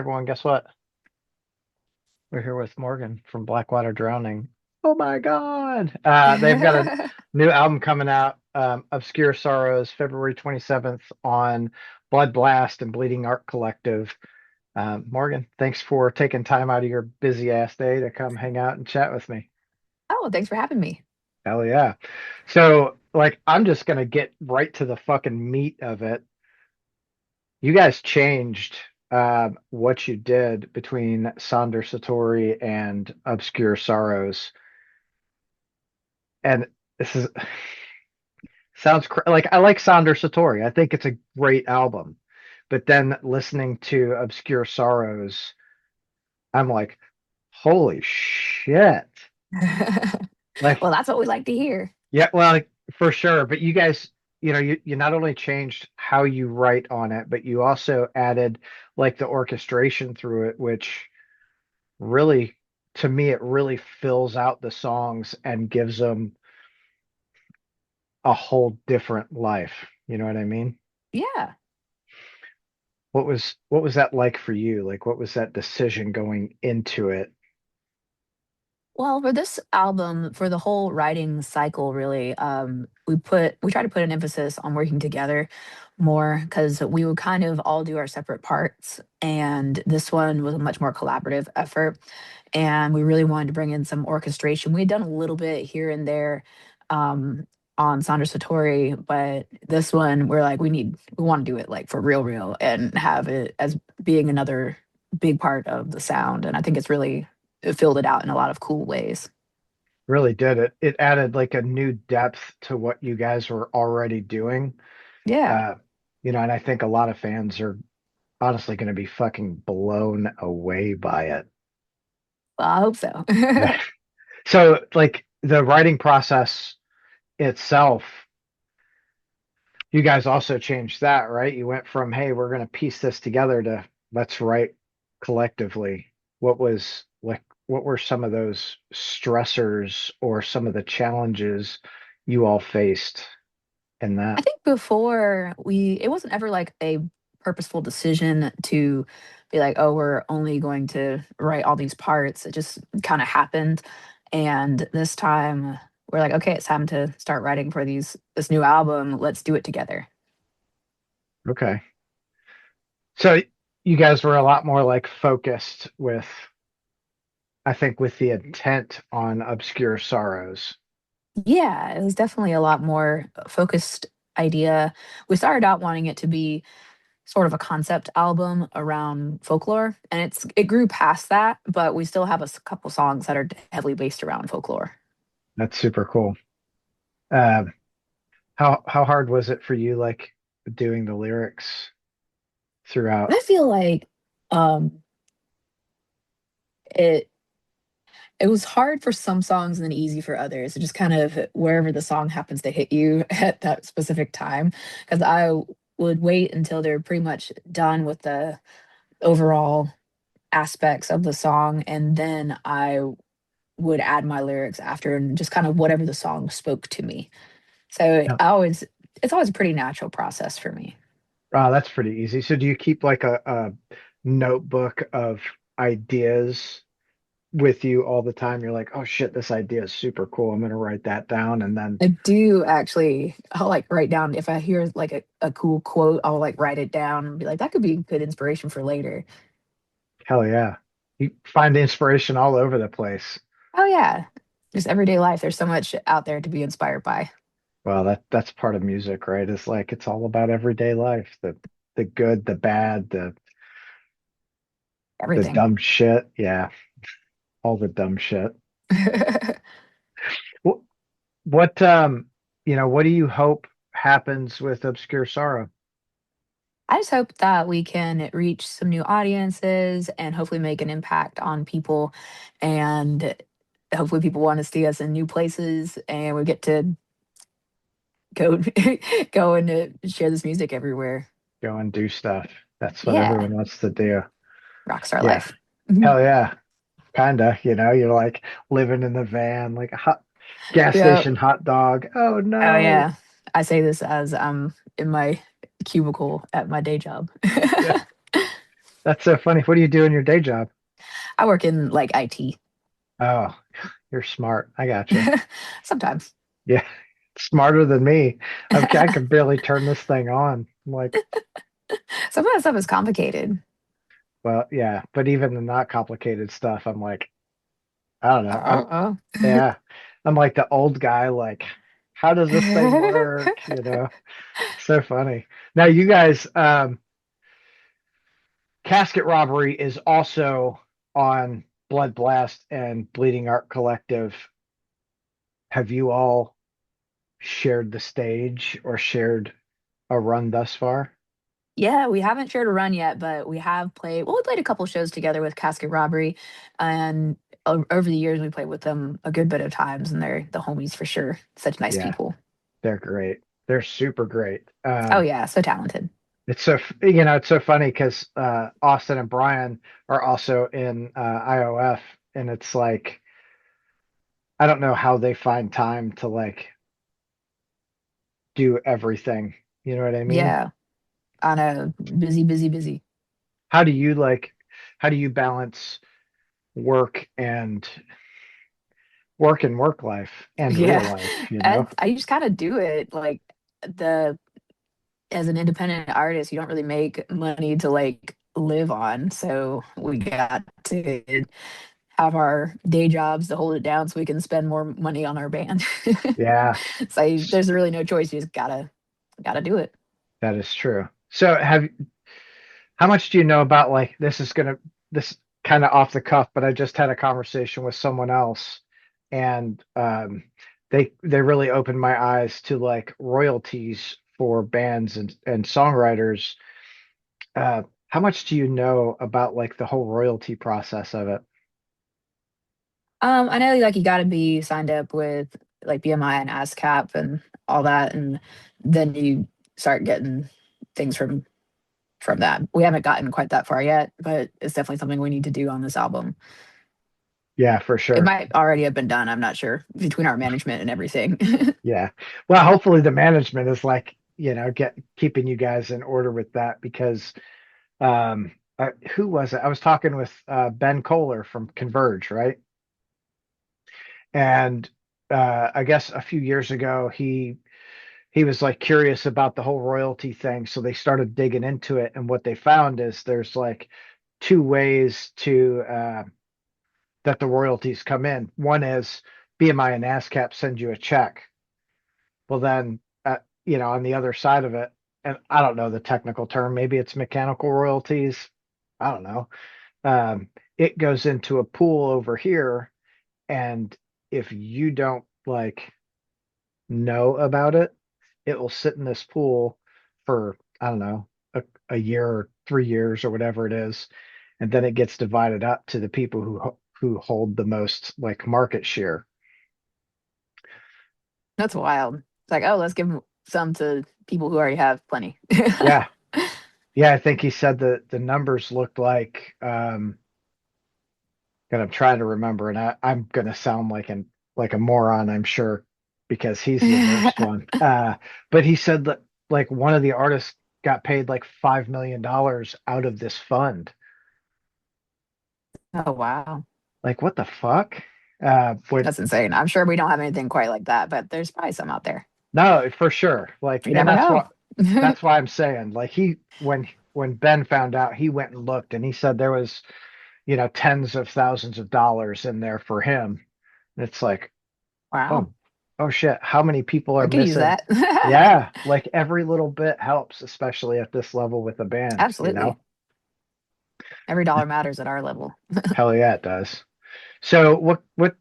everyone, guess what? We're here with Morgan from Blackwater Drowning. Oh my God. They've got a new album coming out, Obscure Sorrows, February 27th on Blood Blast and Bleeding Art Collective. Morgan, thanks for taking time out of your busy ass day to come hang out and chat with me. Oh, thanks for having me. Hell yeah. So, like, I'm just gonna get right to the fucking meat of it. You guys changed what you did between Sonder Satori and Obscure Sorrows, and this is like I like Sonder Satori. I think it's a great album, but then listening to Obscure Sorrows, I'm like, holy shit! Like, Well, that's what we like to hear. yeah, well, like, for sure. But you guys, you not only changed how you write on it, but you also added like the orchestration through it, which really, to me, it really fills out the songs and gives them a whole different life. You know what I mean? Yeah. What was that like for you? Like, what was that decision going into it? Well, for this album, for the whole writing cycle, really, we try to put an emphasis on working together more because we would kind of all do our separate parts, and this one was a much more collaborative effort. And we really wanted to bring in some orchestration. We had done a little bit here and there um, on Sandra Satori, but this one we're like we want to do it like for real, and have it as being another big part of the sound. And I think it filled it out in a lot of cool ways. Really did it. It added like a new depth to what you guys were already doing. Yeah, Uh, and I think a lot of fans are honestly going to be fucking blown away by it. well, I hope so. So, like the writing process itself, you guys also changed that, right? You went from, hey, we're going to piece this together to let's write collectively. What were some of those stressors or some of the challenges you all faced in I that? think it wasn't ever like a purposeful decision to be like, oh, we're only going to write all these parts. It just kind of happened. And this time we're like, okay, it's time to start writing for this new album. Let's do it together. Okay. So you guys were a lot more like focused with, I think, with the intent on Obscure Sorrows. Yeah, it was definitely a lot more focused idea. We started out wanting it to be sort of a concept album around folklore, and it grew past that, but we still have couple songs that are heavily based around folklore. That's super cool. Um, how hard was it for you, like doing the lyrics throughout? I feel like um it it was hard for some songs and then easy for others. It just kind of wherever the song happens to hit you at that specific time. Because I would wait until they're pretty much done with the overall aspects of the song, and then I would add my lyrics after and just kind of whatever the song spoke to me. So it's always a pretty natural process for me. That's pretty easy. So do you keep like a notebook of ideas with you all the time? You're like, oh shit, this idea is super cool. I'm gonna write that down, and then I do actually, I'll like write down if I hear like a cool quote, I'll like write it down and be like, that could be good inspiration for later. hell yeah. You find inspiration all over the place. Oh yeah. Just everyday life. There's so much out there to be inspired by. Well, that's part of music, right? It's like it's all about everyday life, the good, the bad, the Everything. dumb shit. Yeah, all the dumb shit. What what do you hope happens with Obscure Sorrow? I just hope that we can reach some new audiences and hopefully make an impact on people. And hopefully people want to see us in new places and we get to go go and share this music everywhere. Go and do stuff. That's what Yeah. everyone wants to do. Rockstar Yeah. life. Mhm. Hell yeah. Kinda, you're like living in the van, like a hot gas Yep. station hot dog. Oh Oh no. yeah. I say this as I'm in my cubicle at my day job. Yeah. That's so funny. What do you do in your day job? I work in like IT. Oh, you're smart. I gotcha. Sometimes. Yeah, smarter than me. Okay, I can barely turn this thing on. I'm like, Some of that stuff is complicated. well, yeah, but even the not complicated stuff, I'm like, I don't know. Oh. Yeah, I'm like the old guy. Like, how does this thing work? So funny. Now, you guys, Casket Robbery is also on Blood Blast and Bleeding Art Collective. Have you all shared the stage or shared a run thus far? Yeah, we haven't shared a run yet, but we have played. Well, we played a couple shows together with Casket Robbery, and over the years we played with them a good bit of times, and they're the homies for sure. Such nice Yeah, people. they're great. They're super great. Oh yeah, so talented. It's so it's so funny because Austin and Brian are also in IOF, and it's like I don't know how they find time to like do everything. You know what I mean? Yeah, on a busy, busy, busy. How do you like? How do you balance work and work life and real Yeah, life? I just kind of do it like the as an independent artist, you don't really make money to like live on, so we got to have our day jobs to hold it down so we can spend more money on our band. Yeah, So there's really no choice. You just gotta do it. that is true. So how much do you know about like this kind of off the cuff, but I just had a conversation with someone else and they really opened my eyes to like royalties for bands and songwriters. How much do you know about like the whole royalty process of it? I know like you gotta be signed up with like BMI and ASCAP and all that, and then you start getting things from that. We haven't gotten quite that far yet, but it's definitely something we need to do on this album. Yeah, for It sure. might already have been done. I'm not sure between our management and everything. Yeah. Well, hopefully the management is like, get keeping you guys in order with that because who was it? I was talking with Ben Kohler from Converge, right? And I guess a few years ago he was like curious about the whole royalty thing, so they started digging into it, and what they found is there's like two ways to that the royalties come in. One is BMI and ASCAP send you a check. Well, then on the other side of it, and I don't know the technical term, maybe it's mechanical royalties. I don't know. Um, it goes into a pool over here, and if you don't like know about it, it will sit in this pool for, I don't know, a year or 3 years or whatever it is. And then it gets divided up to the people who hold the most like market share. That's wild. It's like, oh, let's give some to people who already have plenty. Yeah. Yeah. I think he said that the numbers looked like, and I'm trying to remember, and I'm going to sound like a moron, I'm sure, because he's the worst one. But he said that like one of the artists got paid like $5 million out of this fund. Oh wow. Like, what the fuck? When That's insane. I'm sure we don't have anything quite like that, but there's probably some out there. No, for sure. Like, You and never know. that's why I'm saying, like, when Ben found out, he went and looked, and he said there was, tens of thousands of dollars in there for him. And it's like, Wow. oh, oh shit, how many people are I could use missing? that. Yeah, like every little bit helps, especially at this level with a band. Absolutely. Every dollar matters at our level. Hell yeah, it does. So what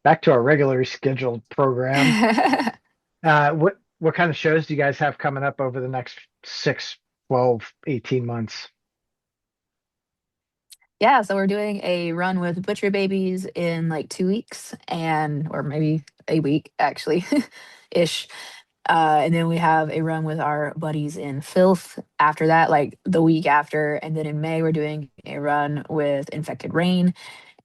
back to our regularly scheduled program. What kind of shows do you guys have coming up over the next 6, 12, 18 months? Yeah, so we're doing a run with Butcher Babies in like 2 weeks and or maybe a week actually ish. And then we have a run with our buddies in Filth after that, like the week after. And then in May, we're doing a run with Infected Rain.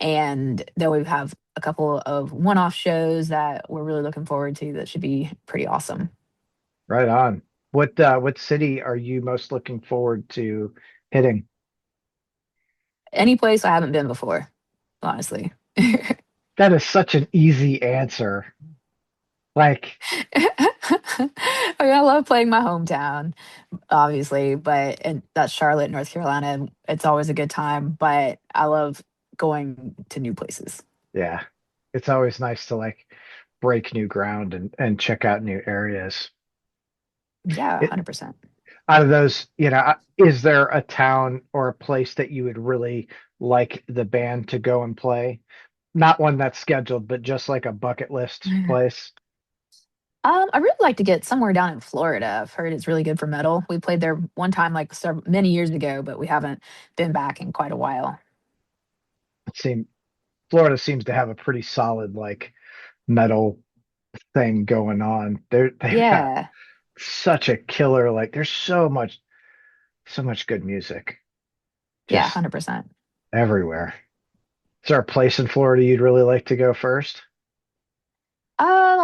And then we have a couple of one off shows that we're really looking forward to that should be pretty awesome. Right on. What city are you most looking forward to hitting? Any place I haven't been before, honestly. That is such an easy answer. Like, I mean, I love playing my hometown, obviously, but and that's Charlotte, North Carolina. It's always a good time, but I love going to new places. yeah, it's always nice to like break new ground and check out new areas. Yeah, It, 100%. out of those, is there a town or a place that you would really like the band to go and play? Not one that's scheduled, but just like a bucket list place. I really like to get somewhere down in Florida. I've heard it's really good for metal. We played there one time, like many years ago, but we haven't been back in quite a while. It seem Florida seems to have a pretty solid like metal thing going on. They've got Yeah, such a killer, like there's so much good music yeah, just 100%. everywhere. Is there a place in Florida you'd really like to go first?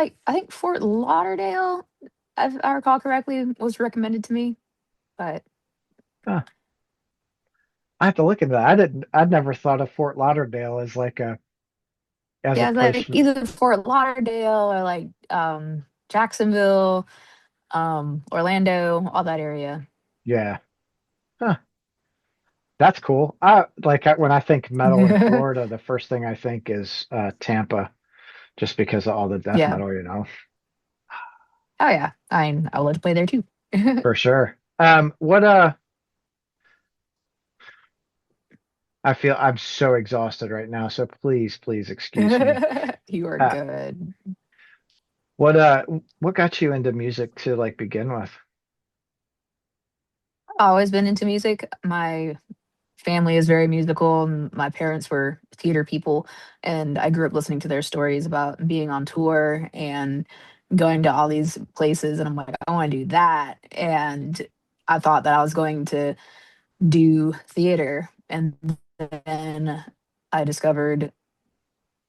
Like I think Fort Lauderdale, if I recall correctly, was recommended to me. But Huh, I have to look into that. I'd never thought of Fort Lauderdale as like as a yeah, place like for, either Fort Lauderdale or like Jacksonville, Orlando, all that area. yeah. Huh, that's cool. When I think metal in Florida, the first thing I think is Tampa, just because of all the death Yeah. metal. Oh yeah. I would love to play there too. For sure. What I feel I'm so exhausted right now, so please excuse me. You are Uh, good. what what got you into music to like begin with? I've always been into music. My family is very musical. My parents were theater people, and I grew up listening to their stories about being on tour and going to all these places. And I'm like, I want to do that. And I thought that I was going to do theater. And then I discovered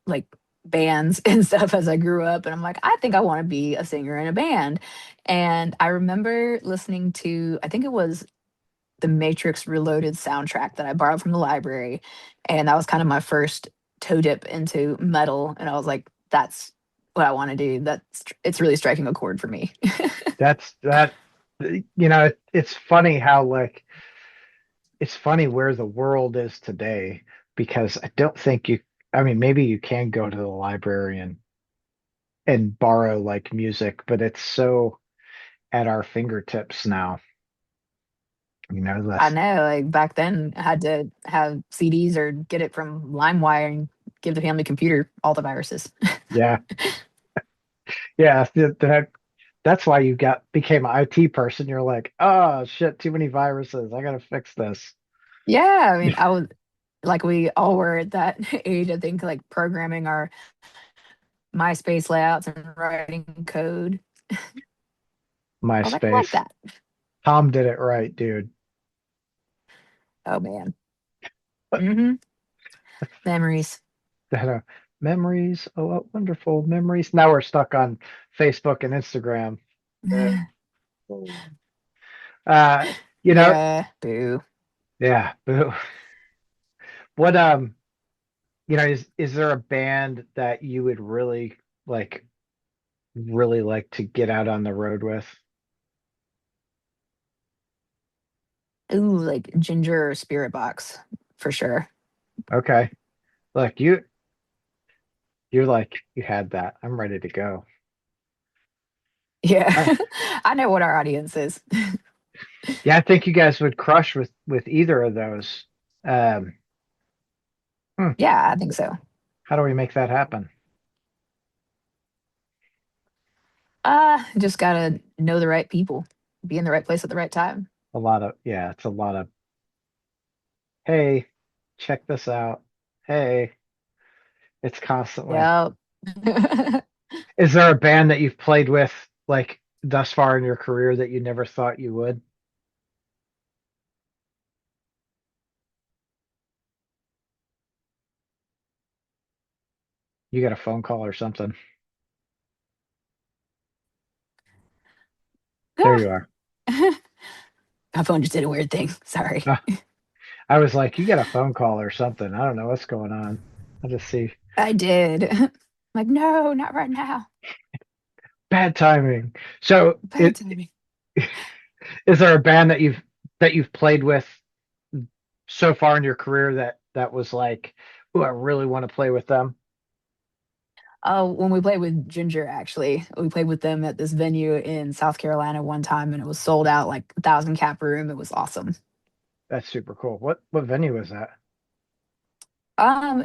like bands and stuff as I grew up. And I'm like, I think I want to be a singer in a band. And I remember listening to, I think it was the Matrix Reloaded soundtrack that I borrowed from the library. And that was kind of my first toe dip into metal. And I was like, that's what I want to do. It's really striking a chord for me. That's that it's funny how like it's funny where the world is today because I don't think you I mean maybe you can go to the library and borrow like music, but it's so at our fingertips now. I That's know, like back then, I had to have CDs or get it from LimeWire and give the family computer all the viruses. yeah. Yeah, that's why you got became an IT person. You're like, oh shit, too many viruses. I gotta fix this. Yeah, I mean, I was like we all were at that age, I think, like programming our MySpace layouts and writing code. I was like, I like MySpace. that. Tom did it right, dude. Oh man. Hmm. Memories. That memories, oh what wonderful memories. Now we're stuck on Facebook and Instagram. Uh, uh, you know, Yeah, boo. yeah. Boo. What is there a band that you would like really like to get out on the road with? Ooh, like ginger or spirit box for sure. Okay. Look, you're like you had that. I'm ready to go. Yeah. Uh, I know what our audience is. yeah, I think you guys would crush with either of those. Um, hmm, Yeah, I think so. how do we make that happen? Just gotta know the right people, be in the right place at the right time. It's a lot of, hey, check this out. Hey, it's constantly. Yep. Is there a band that you've played with like thus far in your career that you never thought you would? You got a phone call or something. There you are. My phone just did a weird thing. Sorry. Uh, I was like, you get a phone call or something. I don't know what's going on. I'll just see. I did. Like, no, not right now. Bad timing. So Bad timing. is there a band that you've played with so far in your career that was like, oh, I really want to play with them? Oh, when we played with Ginger, actually, we played with them at this venue in South Carolina one time, and it was sold out, like 1,000 cap room. It was awesome. That's super cool. What venue was that?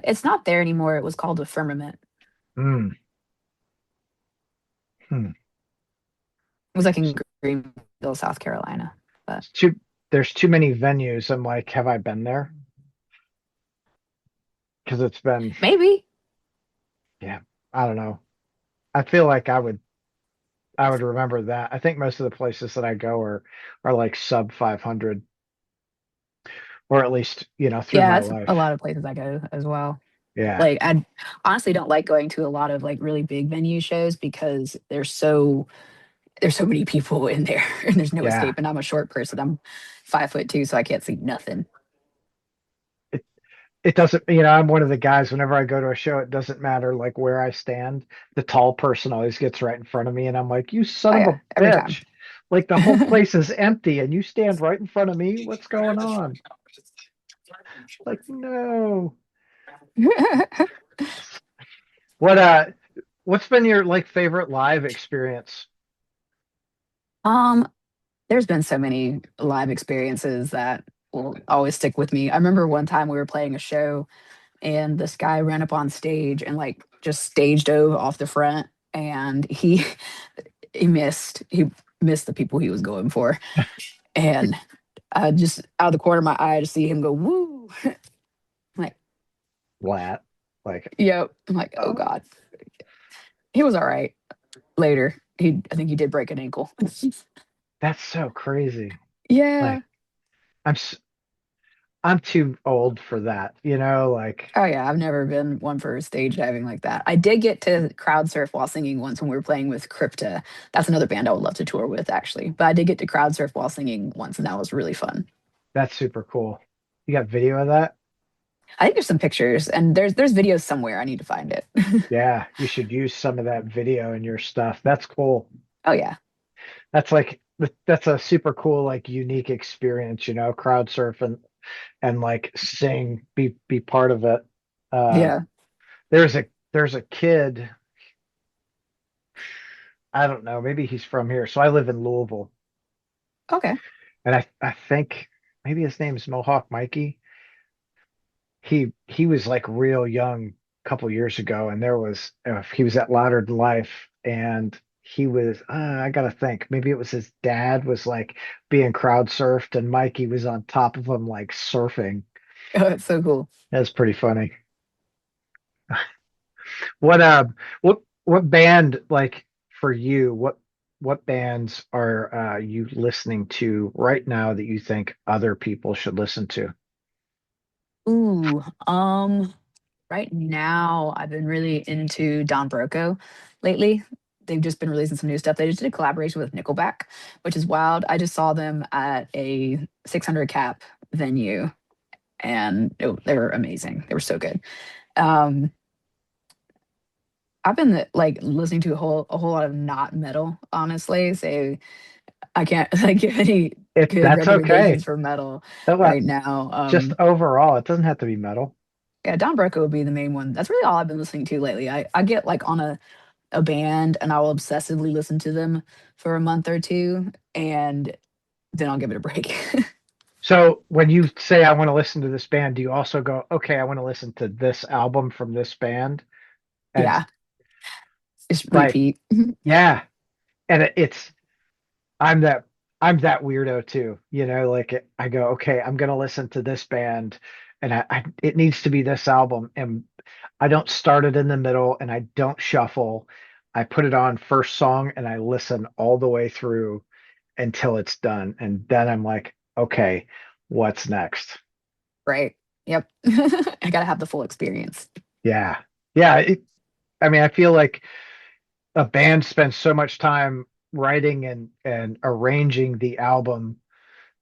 It's not there anymore. It was called the Firmament. Hmm. Hmm. It was like in Greenville, South Carolina. But It's too there's too many venues. I'm like, have I been there? Because it's been, maybe, yeah, I don't know. I feel like I would remember that. I think most of the places that I go are like sub 500, or at least, through yeah, my it's a life. lot of places I go as well. Yeah. Like, I honestly don't like going to a lot of like really big venue shows because there's so many people in there and there's no Yeah. escape. And I'm a short person. I'm 5'2", so I can't see nothing. It it doesn't, I'm one of the guys whenever I go to a show, it doesn't matter like where I stand. The tall person always gets right in front of me and I'm like, "You son Oh of yeah, a every time. bitch." Like the whole place is empty and you stand right in front of me. What's going on? Like, no. What what's been your like favorite live experience? um, there's been so many live experiences that will always stick with me. I remember one time we were playing a show and this guy ran up on stage and like just stage dove off the front and he missed the people he was going for. And just out of the corner of my eye to see him go woo. I'm like, Flat. Like, yep. I'm like, oh oh, God. He was all right later. I think he did break an ankle. that's so crazy. Yeah. Like, I'm s- I'm too old for that, like, Oh yeah, I've never been one for stage diving like that. I did get to crowd surf while singing once when we were playing with Crypta. That's another band I would love to tour with actually. But I did get to crowd surf while singing once and that was really fun. that's super cool. You got video of that? I think there's some pictures and there's videos somewhere. I need to find it. Yeah, you should use some of that video in your stuff. That's cool. Oh yeah. That's like that's a super cool, like unique experience, crowd surf and like sing, be part of it. Uh Yeah. there's a kid, I don't know, maybe he's from here. So I live in Louisville, Okay. and I think maybe his name's Mohawk Mikey. He was like real young a couple years ago, and there was he was at Louder Than Life, and he was I gotta think, maybe it was his dad was like being crowd surfed, and Mikey was on top of him like surfing. Oh, it's so cool. That's pretty funny. What what band, like, for you, what bands are you listening to right now that you think other people should listen to? Ooh, right now I've been really into Don Broco lately. They've just been releasing some new stuff. They just did a collaboration with Nickelback, which is wild. I just saw them at a 600 cap venue and they were amazing. They were so good. Um, I've been like listening to a whole lot of not metal, honestly. So I can't like give any good That's okay. recommendations for metal That what right now. Just overall, it doesn't have to be metal. Yeah, Don Broco would be the main one. That's really all I've been listening to lately. I get like on a band and I will obsessively listen to them for a month or two and then I'll give it a break. So when you say I want to listen to this band, do you also go, okay, I want to listen to this album from this band? And Yeah, just like, repeat. yeah, and I'm that I'm that weirdo too. Like I go, okay, I'm gonna listen to this band, and it needs to be this album, and I don't start it in the middle, and I don't shuffle. I put it on first song, and I listen all the way through until it's done, and then I'm like, okay, what's next? Right. Yep. I gotta have the full experience. Yeah, yeah. I mean, I feel like a band spends so much time writing and arranging the album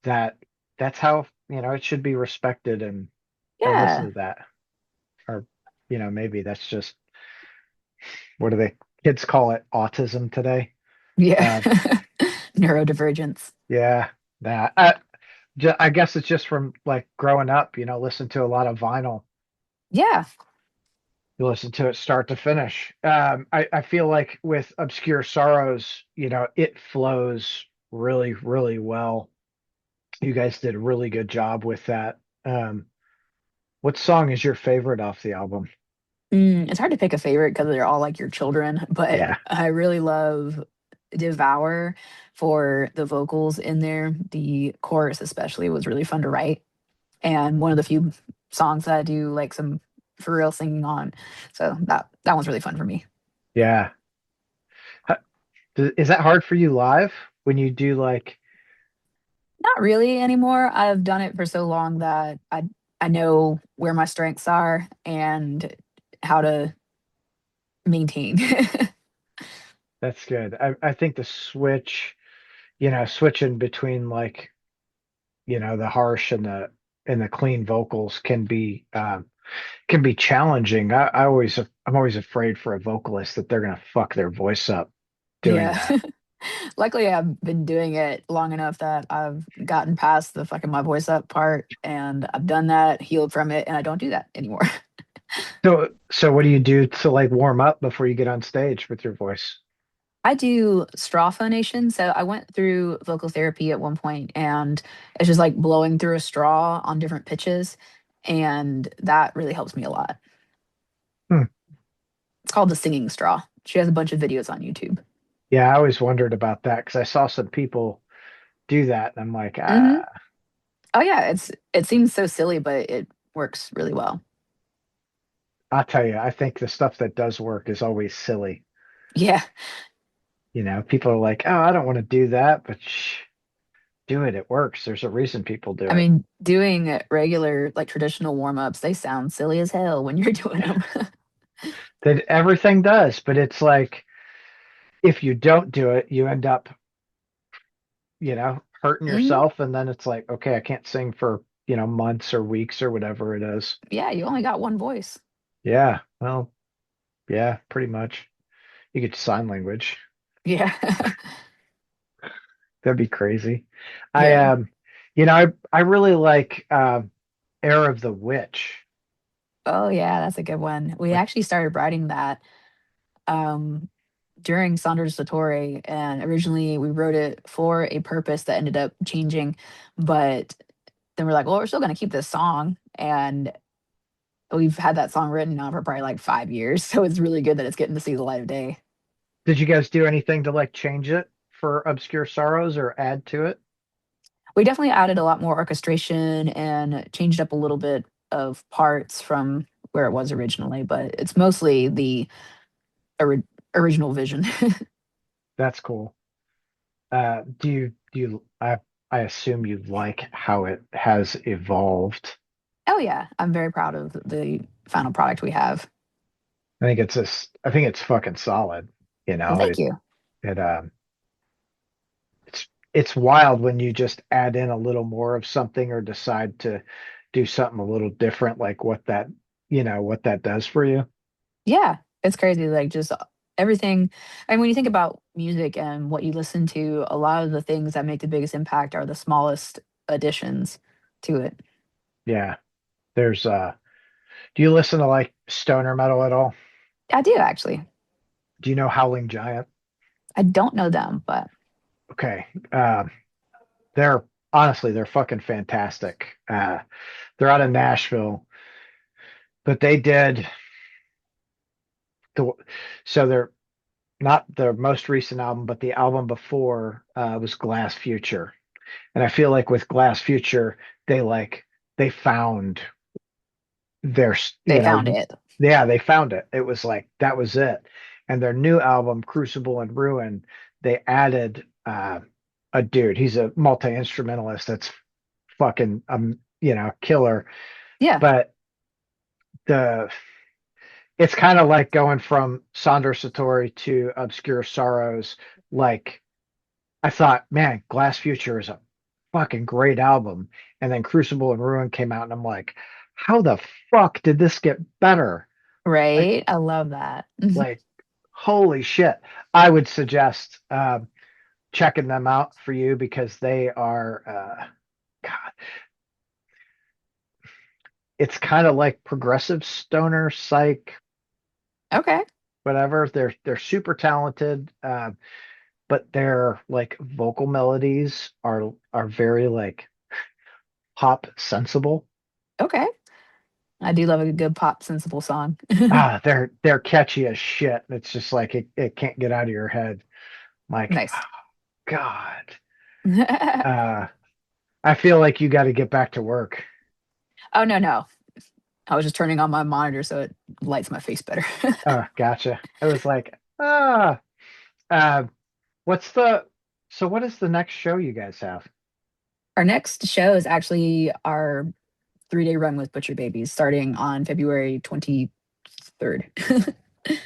that that's how it should be respected, and I listen Yeah. to that. Or, maybe that's just, what do they kids call it, autism today? Yeah. Uh, Neurodivergence. yeah, that. I guess it's just from like growing up, listen to a lot of vinyl. Yeah. You listen to it start to finish. I feel like with Obscure Sorrows, it flows really, really well. You guys did a really good job with that. What song is your favorite off the album? It's hard to pick a favorite because they're all like your children, but Yeah, I really love Devour for the vocals in there. The chorus, especially, was really fun to write. And one of the few songs that I do like some for real singing on. So that one's really fun for me. yeah. Is that hard for you live when you do like, Not really anymore. I've done it for so long that I know where my strengths are and how to maintain. that's good. I think the switching between like, the harsh and the clean vocals can be challenging. I'm always afraid for a vocalist that they're gonna fuck their voice up doing Yeah. that. Luckily, I've been doing it long enough that I've gotten past the fucking my voice up part and I've done that, healed from it, and I don't do that anymore. So what do you do to like warm up before you get on stage with your voice? I do straw phonation. So I went through vocal therapy at one point and it's just like blowing through a straw on different pitches. And that really helps me a lot. Hmm. It's called the singing straw. She has a bunch of videos on YouTube. Yeah, I always wondered about that because I saw some people do that, and I'm like, Hmm. Oh yeah, it seems so silly, but it works really well. I'll tell you, I think the stuff that does work is always silly. Yeah. People are like, oh, I don't want to do that, but do it. It works. There's a reason people do I it. mean, doing regular, like traditional warm ups, they sound silly as hell when you're doing them. That everything does, but it's like if you don't do it, you end up, hurting Hmm. yourself, and then it's like, okay, I can't sing for, months or weeks or whatever it is. Yeah, you only got one voice. Yeah, well, yeah, pretty much. You get sign language. Yeah. That'd be crazy. I Yeah. I really like Air of the Witch. Oh, yeah, that's a good one. We Like, actually started writing that um, during Saunders Satori, and originally we wrote it for a purpose that ended up changing. But then we're like, well, we're still going to keep this song. And we've had that song written now for probably like 5 years. So it's really good that it's getting to see the light of day. did you guys do anything to like change it for Obscure Sorrows or add to it? We definitely added a lot more orchestration and changed up a little bit of parts from where it was originally, but it's mostly the ori- original vision. That's cool. I assume you like how it has evolved. Oh yeah, I'm very proud of the final product we have. I think it's fucking solid. You Well, know, thank it you. it it's wild when you just add in a little more of something or decide to do something a little different, like what that does for you. Yeah, it's crazy. Like just everything. And when you think about music and what you listen to, a lot of the things that make the biggest impact are the smallest additions to it. Yeah. There's do you listen to like stoner metal at all? I do actually. Do you know Howling Giant? I don't know them, but Okay. They're honestly they're fucking fantastic. They're out of Nashville, but they did the so they're not their most recent album, but the album before was Glass Future. And I feel like with Glass Future, they like they found their, they found it. yeah, they found it. It was like that was it. And their new album, Crucible and Ruin, they added a dude. He's a multi-instrumentalist that's fucking killer. Yeah. But the it's kind of like going from Sandor Satori to Obscure Sorrows. Like I thought, man, Glass Future is a fucking great album. And then Crucible and Ruin came out, and I'm like, how the fuck did this get better? Like, Right? I love that. like, holy shit. I would suggest checking them out for you because they are, God, it's kind of like progressive stoner psych, Okay. whatever. They're super talented, but their like vocal melodies are very like pop sensible. Okay. I do love a good pop sensible song. They're catchy as shit. It's just like it can't get out of your head. Like, Nice. oh, God. Uh, I feel like you got to get back to work. Oh, no, no. I was just turning on my monitor so it lights my face better. Oh, gotcha. I was like, ah, uh, what's the, so what is the next show you guys have? Our next show is actually our 3-day run with Butcher Babies starting on February 23rd.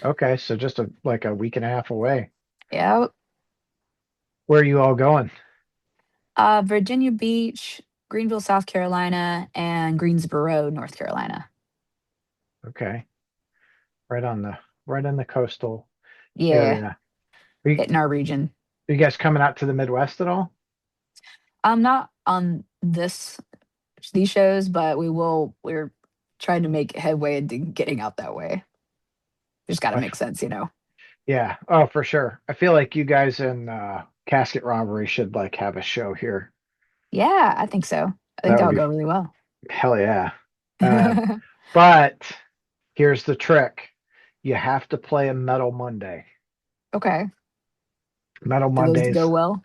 Okay, so just like a week and a half away. Yeah. Where are you all going? Virginia Beach, Greenville, South Carolina, and Greensboro, North Carolina. Okay, right on the right on the coastal Yeah, area. hitting our region. Are you guys coming out to the Midwest at all? I'm not on these shows, but we're trying to make headway into getting out that way. Just got to I, make sense, you know. yeah. Oh, for sure. I feel like you guys in Casket Robbery should like have a show here. Yeah, I think so. I think That that would would be go really well. hell yeah. But here's the trick. You have to play a Metal Monday. Okay. Metal Do those go Mondays, well?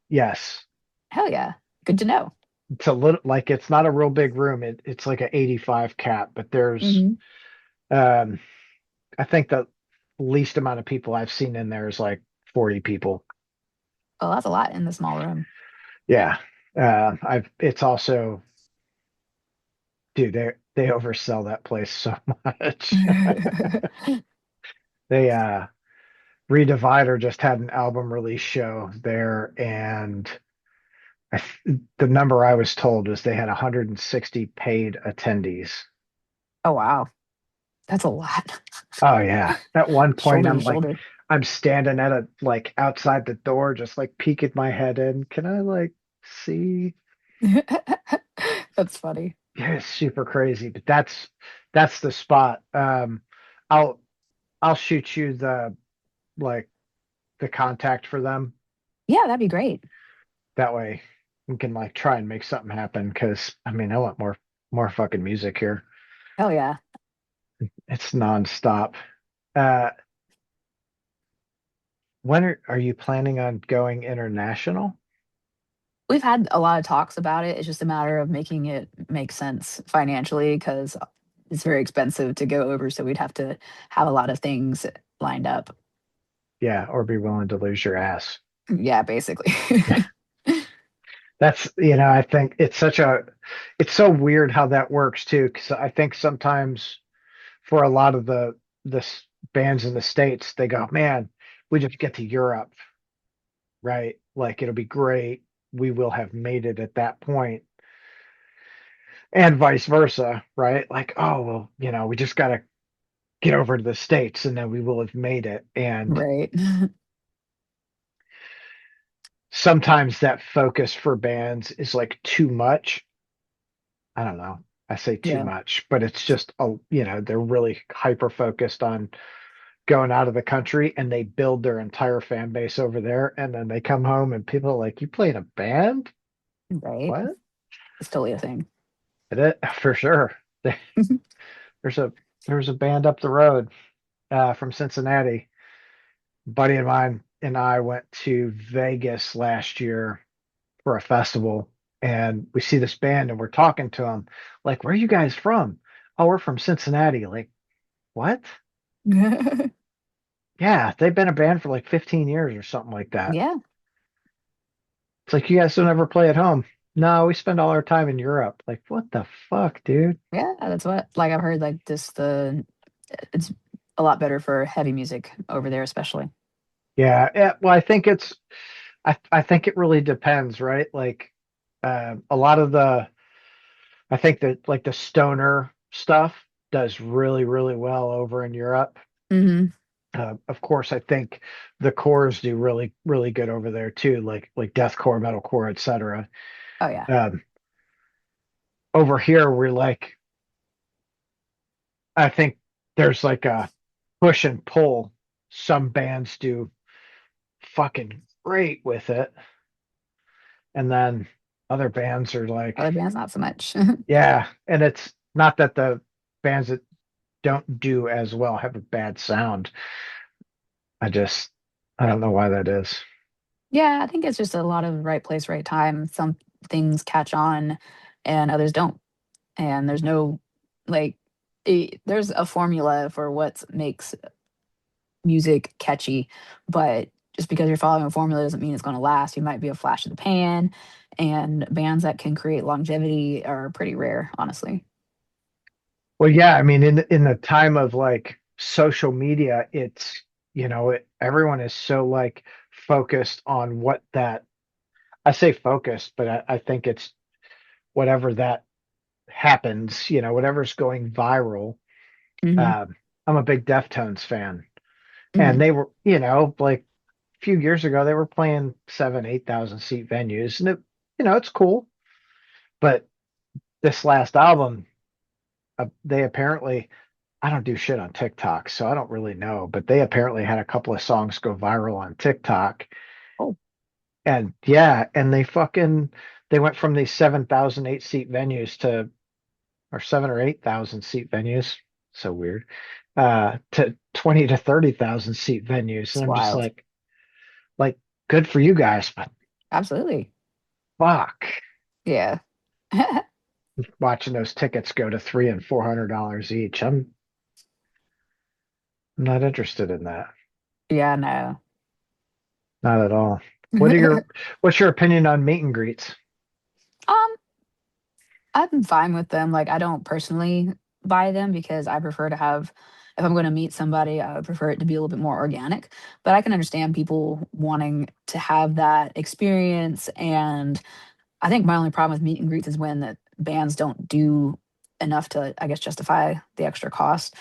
yes. Hell yeah. Good to know. It's a little like it's not a real big room. It's like an 85 cap, but there's Hmm. um I think the least amount of people I've seen in there is like 40 people. Well, that's a lot in the small room. Yeah. I've it's also dude, they oversell that place so much. They Redivider just had an album release show there, and the number I was told was they had 160 paid attendees. Oh, wow. That's a lot. Oh yeah. At one point Shoulder to I'm like shoulder. I'm standing at a like outside the door, just like peeking my head in. Can I like see? That's funny. Yeah, it's super crazy, but that's the spot. I'll I'll shoot you the like the contact for them. Yeah, that'd be great. That way we can like try and make something happen because I mean I want more fucking music here. Hell yeah. It's nonstop. Uh when are you planning on going international? We've had a lot of talks about it. It's just a matter of making it make sense financially because it's very expensive to go over. So we'd have to have a lot of things lined up. Yeah, or be willing to lose your ass. Yeah, basically. That's, I think it's so weird how that works too, because I think sometimes for a lot of the bands in the States, they go, man, we just get to Europe, right? Like it'll be great. We will have made it at that point, and vice versa, right? Like, oh, well, we just got to get over to the States and then we will have made it. And Right. sometimes that focus for bands is like too much. I don't know. I say too Yeah. much, but it's just they're really hyper focused on going out of the country and they build their entire fan base over there and then they come home and people are like, "You play in a band? Right. What?" It's totally a thing. It for sure. There's a there's a band up the road from Cincinnati. A buddy of mine and I went to Vegas last year for a festival and we see this band and we're talking to them like, "Where are you guys from?" "Oh, we're from Cincinnati." Like, what? Yeah, they've been a band for like 15 years or something like that. Yeah. It's like, you guys don't ever play at home. No, we spend all our time in Europe. Like, what the fuck, dude? Yeah. That's what, like, I've heard, like, it's a lot better for heavy music over there, especially. Yeah, well, I think I think it really depends, right? Like a lot of the I think that like the stoner stuff does really, really well over in Europe. Hmm. Of course, I think the cores do really, really good over there too, like deathcore, metalcore, etc. Oh yeah. Um, Over here, we're like, I think there's like a push and pull. Some bands do fucking great with it, and then other bands are like, Other bands, not so much. yeah, and it's not that the bands that don't do as well have a bad sound. I just, I don't know why that is. Yeah, I think it's just a lot of right place, right time. Some things catch on and others don't. And there's no like there's a formula for what makes music catchy, but just because you're following a formula doesn't mean it's going to last. You might be a flash in the pan, and bands that can create longevity are pretty rare, honestly. Well, yeah, I mean, in the time of like social media, it's everyone is so like focused on what that. I say focused, but I think it's whatever that happens. Whatever's going viral. Hmm. Um, I'm a big Deftones fan, and Hmm. they were, like a few years ago, they were playing 7, 8,000 seat venues, and it's cool. But this last album, they apparently, I don't do shit on TikTok, so I don't really know, but they apparently had a couple of songs go viral on TikTok. Oh, And yeah, and they went from these 7,000 8 seat venues to, or 7 or 8,000 seat venues. So weird. To 20 to 30,000 seat venues. And it's I'm just wild. like, good for you guys, but Absolutely. fuck. Yeah. Watching those tickets go to $300 and $400 each. I'm not interested in that. Yeah, no. Not at all. What are your what's your opinion on meet and greets? um I'm fine with them. Like, I don't personally buy them because I prefer to have, if I'm going to meet somebody, I would prefer it to be a little bit more organic. But I can understand people wanting to have that experience. And I think my only problem with meet and greets is when the bands don't do enough to, I guess, justify the extra cost.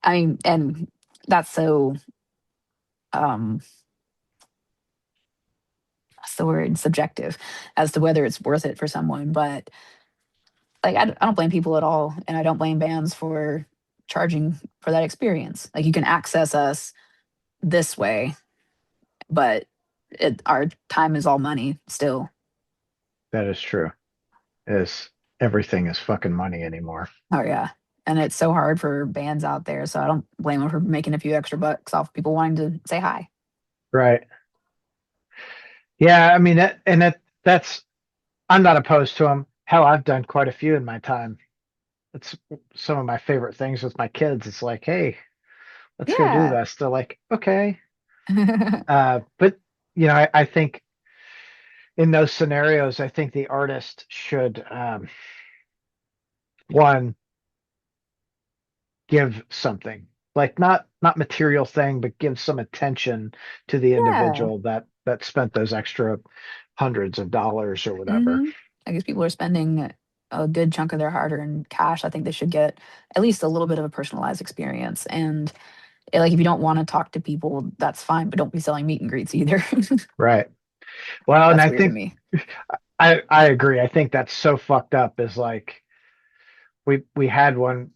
I mean, and that's so, um, what's the word, subjective as to whether it's worth it for someone. But like I don't blame people at all, and I don't blame bands for charging for that experience. Like, you can access us this way, but our time is all money still. That is true. Is everything is fucking money anymore. Oh yeah, and it's so hard for bands out there, so I don't blame them for making a few extra bucks off people wanting to say hi. Right. Yeah, I mean that's I'm not opposed to them. Hell, I've done quite a few in my time. It's some of my favorite things with my kids. It's like, hey, let's go do Yeah. this. They're like, okay. But I think in those scenarios, I think the artist should one give something, like not material thing, but give some attention to the Yeah. individual that spent those extra hundreds of dollars or whatever. Hmm. I guess people are spending a good chunk of their hard-earned cash. I think they should get at least a little bit of a personalized experience. And like, if you don't want to talk to people, that's fine, but don't be selling meet and greets either. Right. Well, and That's I weird to think me. I agree. I think that's so fucked up is like we had one.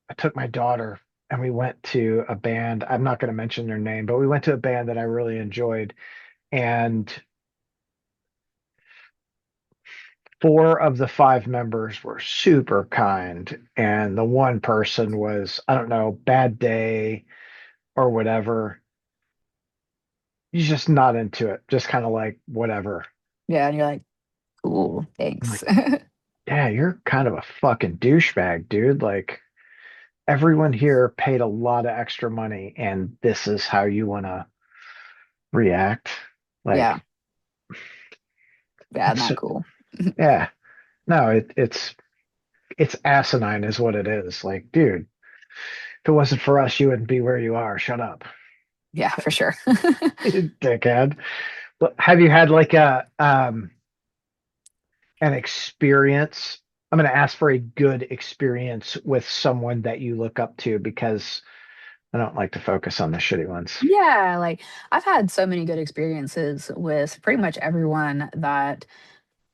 I took my daughter and we went to a band. I'm not going to mention their name, but we went to a band that I really enjoyed. And four of the five members were super kind. And the one person was, I don't know, bad day or whatever. He's just not into it, just kind of like whatever. Yeah, and you're like, cool, I'm thanks. like, yeah, you're kind of a fucking douchebag, dude. Like, everyone here paid a lot of extra money, and this is how you want to react. Yeah, Like, yeah, it's not cool. yeah, no, it's asinine, is what it is. Like, dude, if it wasn't for us, you wouldn't be where you are. Shut up, Yeah, for sure. dickhead. Have you had like a an experience? I'm going to ask for a good experience with someone that you look up to because I don't like to focus on the shitty ones. Yeah, like I've had so many good experiences with pretty much everyone that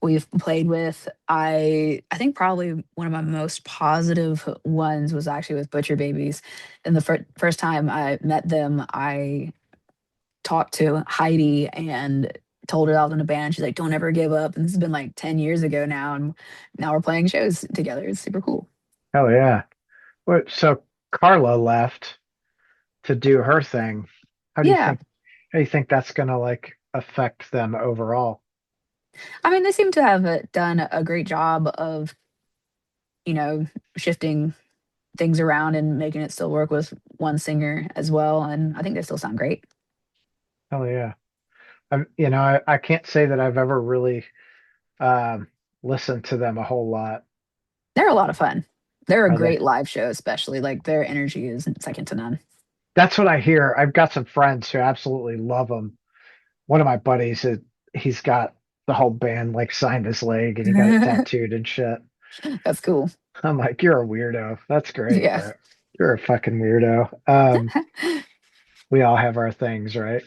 we've played with. I think probably one of my most positive ones was actually with Butcher Babies. And the first time I met them, I talked to Heidi and told her I was in a band. She's like, "Don't ever give up." And this has been like 10 years ago now, and now we're playing shows together. It's super cool. Oh yeah. So Carla left to do her thing. How do you Yeah. think how do you think that's going to like affect them overall? I mean, they seem to have done a great job of, you know, shifting things around and making it still work with one singer as well. And I think they still sound great. Oh yeah. I can't say that I've ever really um, listened to them a whole lot. They're a lot of fun. They're a Are they? great live show, especially. Like their energy is second to none. That's what I hear. I've got some friends who absolutely love them. One of my buddies, he's got the whole band like signed his leg and he got it tattooed and shit. That's cool. I'm like, you're a weirdo. That's great, Yeah. bro. You're a fucking weirdo. We all have our things, right?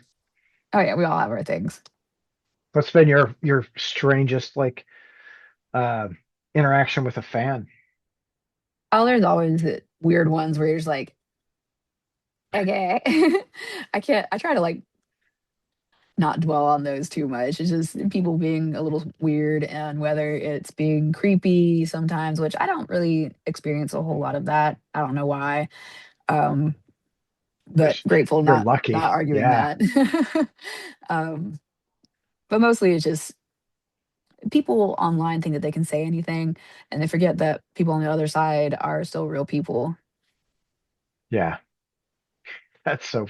Oh yeah, we all have our things. What's been your strangest like uh, interaction with a fan? Oh, there's always the weird ones where you're just like, okay. I can't I try to like not dwell on those too much. It's just people being a little weird and whether it's being creepy sometimes, which I don't really experience a whole lot of that. I don't know why. Um, but Just grateful you're not lucky. arguing Yeah, that. um, but mostly it's just people online think that they can say anything and they forget that people on the other side are still real people. yeah. That's so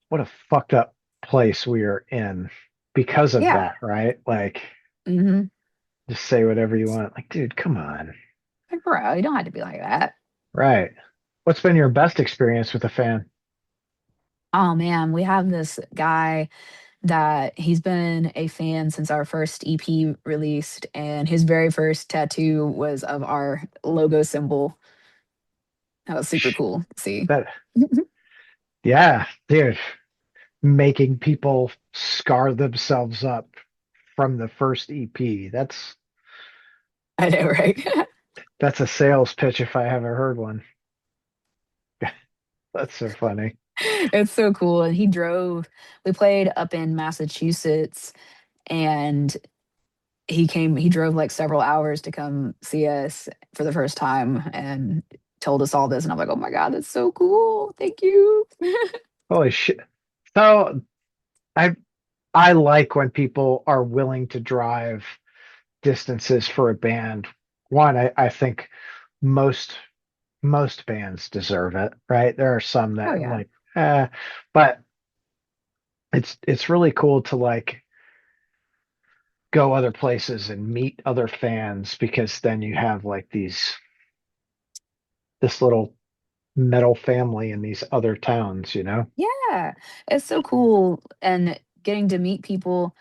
what a fucked up place we are in because of Yeah. that, right? Like, Hmm. just say whatever you want. Like, dude, come on. Like, bro, you don't have to be like that. Right. What's been your best experience with a fan? Oh man, we have this guy that he's been a fan since our first EP released, and his very first tattoo was of our logo symbol. That was super cool to see. That, yeah, dude, making people scar themselves up from the first EP. I know, right? That's a sales pitch if I ever heard one. That's so funny. It's so cool. And he drove, we played up in Massachusetts, and he drove like several hours to come see us for the first time and told us all this. And I'm like, oh my God, that's so cool. Thank you. Holy shit. So I I like when people are willing to drive distances for a band. One, I think most most bands deserve it, right? There are some Oh, that yeah. like, but it's really cool to like go other places and meet other fans because then you have like this little metal family in these other towns, you know? Yeah. It's so cool. And getting to meet people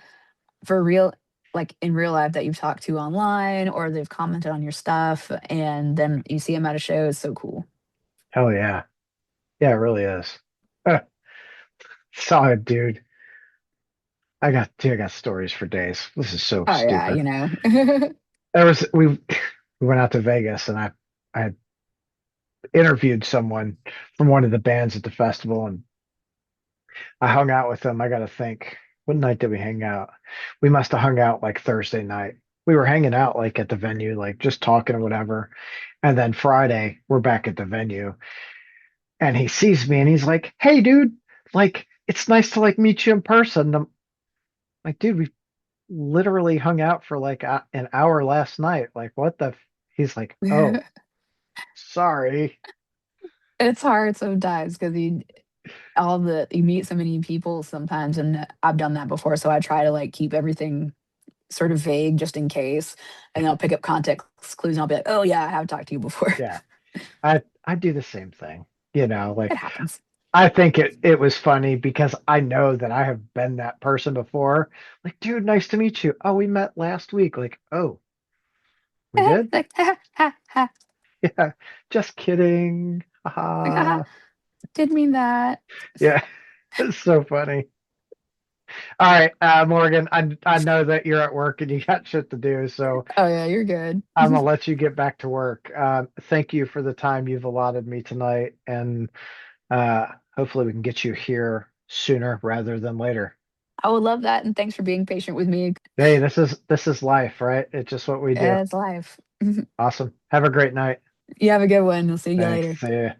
for real, like in real life that you've talked to online or they've commented on your stuff and then you see them at a show is so cool. Hell yeah. Yeah, it really is. Solid, dude. I got stories for days. This is so Oh, yeah, stupid. you know. There was we went out to Vegas and I interviewed someone from one of the bands at the festival and I hung out with them. I got to think, what night did we hang out? We must have hung out like Thursday night. We were hanging out like at the venue, like just talking or whatever. And then Friday, we're back at the venue and he sees me and he's like, "Hey, dude, like it's nice to like meet you in person." I'm like, "Dude, we literally hung out for like an hour last night. Like, what the?" He's like, "Oh, sorry." It's hard sometimes because you meet so many people sometimes, and I've done that before. So I try to like keep everything sort of vague just in case, and I'll pick up context clues and I'll be like, oh yeah, I have talked to you before. Yeah, I do the same thing. You know, It like happens. I think it was funny because I know that I have been that person before. Like, dude, nice to meet you. Oh, we met last week. Like, oh, we did? Like, ha, ha, ha. Yeah, just kidding. Like, ah, Haha. didn't mean that. Yeah, it's so funny. All right, Morgan, I know that you're at work and you got shit to do, so Oh yeah, you're good. I'm gonna let you get back to work. Thank you for the time you've allotted me tonight, and hopefully we can get you here sooner rather than later. I would love that, and thanks for being patient with me. Hey, this is life, right? It's just what we do. It's life. Awesome. Have a great night. You have a good one. I'll see you Thanks. later. See ya.